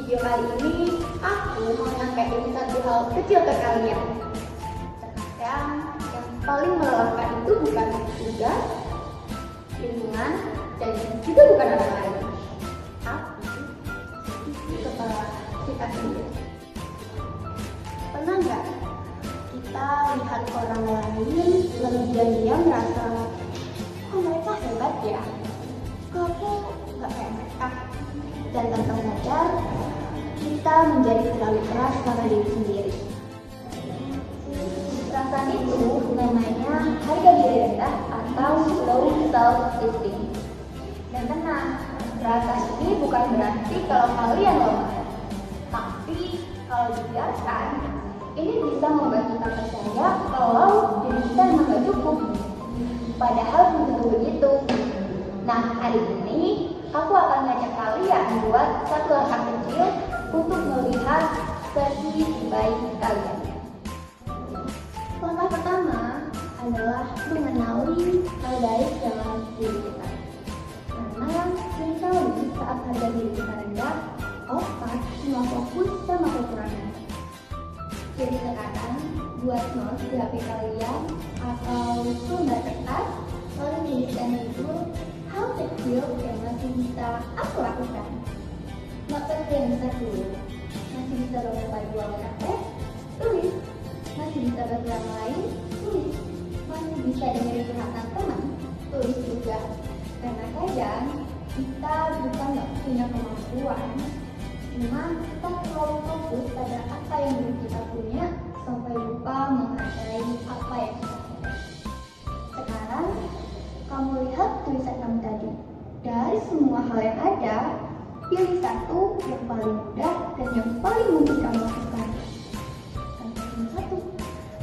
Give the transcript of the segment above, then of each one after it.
video kali ini aku mau nyampein satu hal kecil ke kalian. Terkadang yang paling melelahkan itu bukan tugas, lingkungan, dan juga bukan orang lain, tapi isi kepala kita sendiri. Pernah nggak kita lihat orang lain lalu diam-diam merasa, oh mereka hebat ya, kok aku nggak kayak mereka? Dan tanpa sadar kita menjadi terlalu keras sama diri sendiri. Perasaan itu namanya harga diri rendah atau low self-esteem. Dan tenang, rasa ini bukan berarti kalau kalian lemah, tapi kalau dibiarkan, ini bisa membuat kita percaya kalau diri kita memang gak cukup. Padahal belum tentu begitu. Nah, hari ini aku akan ngajak kalian buat satu langkah kecil untuk melihat versi terbaik kalian. Langkah pertama adalah mengenali hal baik dalam diri kita. Karena seringkali saat harga diri kita rendah, otak cuma fokus sama kekurangan. Jadi sekarang buat notes di HP kalian atau lembar kertas, lalu tuliskan itu hal kecil yang masih bisa aku lakukan. Nggak perlu yang besar dulu. Masih bisa bangun pagi awal kafe, tulis. Masih bisa bantu orang lain, tulis. Masih bisa dengerin curhatan teman, tulis juga. Karena kadang kita bukan nggak punya kemampuan, cuma kita terlalu fokus pada apa yang belum kita punya sampai lupa menghargai apa yang kita punya. Sekarang kamu lihat tulisan kamu tadi. Dari semua hal yang ada, pilih satu yang paling mudah dan yang paling mungkin kamu lakukan. Pilih satu.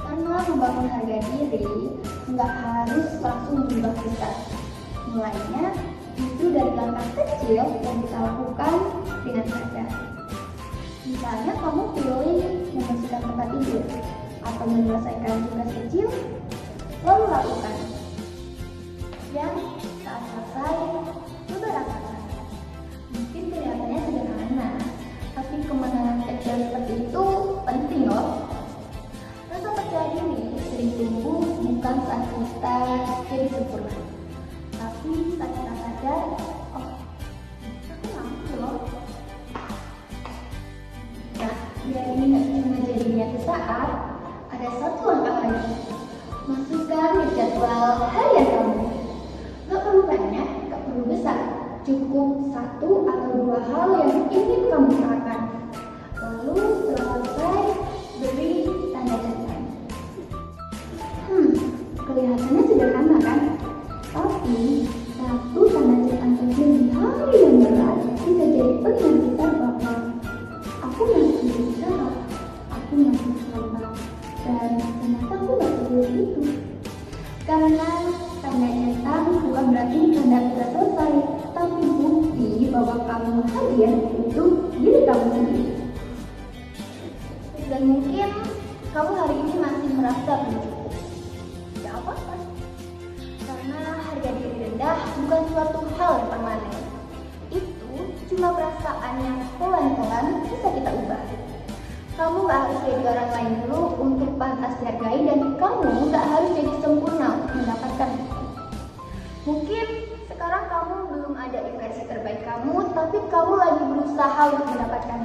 Karena membangun harga diri nggak harus langsung berubah besar. Mulainya itu dari langkah kecil yang kita lakukan dengan sadar. Misalnya kamu pilih membersihkan tempat tidur atau menyelesaikan tugas kecil, lalu lakukan. Dan saat selesai, coba rasakan. Mungkin kelihatannya sederhana, tapi kemenangan kecil seperti itu penting loh. Rasa percaya diri sering tumbuh bukan saat kita jadi sempurna, tapi saat kita sadar, oh, aku mampu loh. Nah, biar ini nggak cuma jadinya sesaat, ada satu langkah lagi. Masukkan ke jadwal harian kamu. Gak perlu banyak, gak perlu besar. Cukup satu atau dua hal yang ingin kamu usahakan. Lalu setelah selesai, beri tanda catatan. Kelihatannya sederhana kan? Tapi satu tanda catatan kecil di hari yang berat bisa jadi pengingat besar bahwa aku masih berusaha, aku masih sabar, dan ternyata aku gak seperti itu. Karena tanda catatan bukan berarti tanda sudah selesai, tapi bukti bahwa kamu hadir untuk diri kamu sendiri. Dan mungkin kamu hari ini masih merasa belum cukup. Tidak apa-apa, karena harga diri rendah bukan suatu hal yang permanen. Itu cuma perasaan yang pelan-pelan bisa kita ubah. Kamu gak harus jadi orang lain dulu untuk pantas dihargai, dan kamu gak harus jadi sempurna untuk mendapatkan itu. Mungkin sekarang kamu belum ada di versi terbaik kamu, tapi kamu lagi berusaha untuk mendapatkan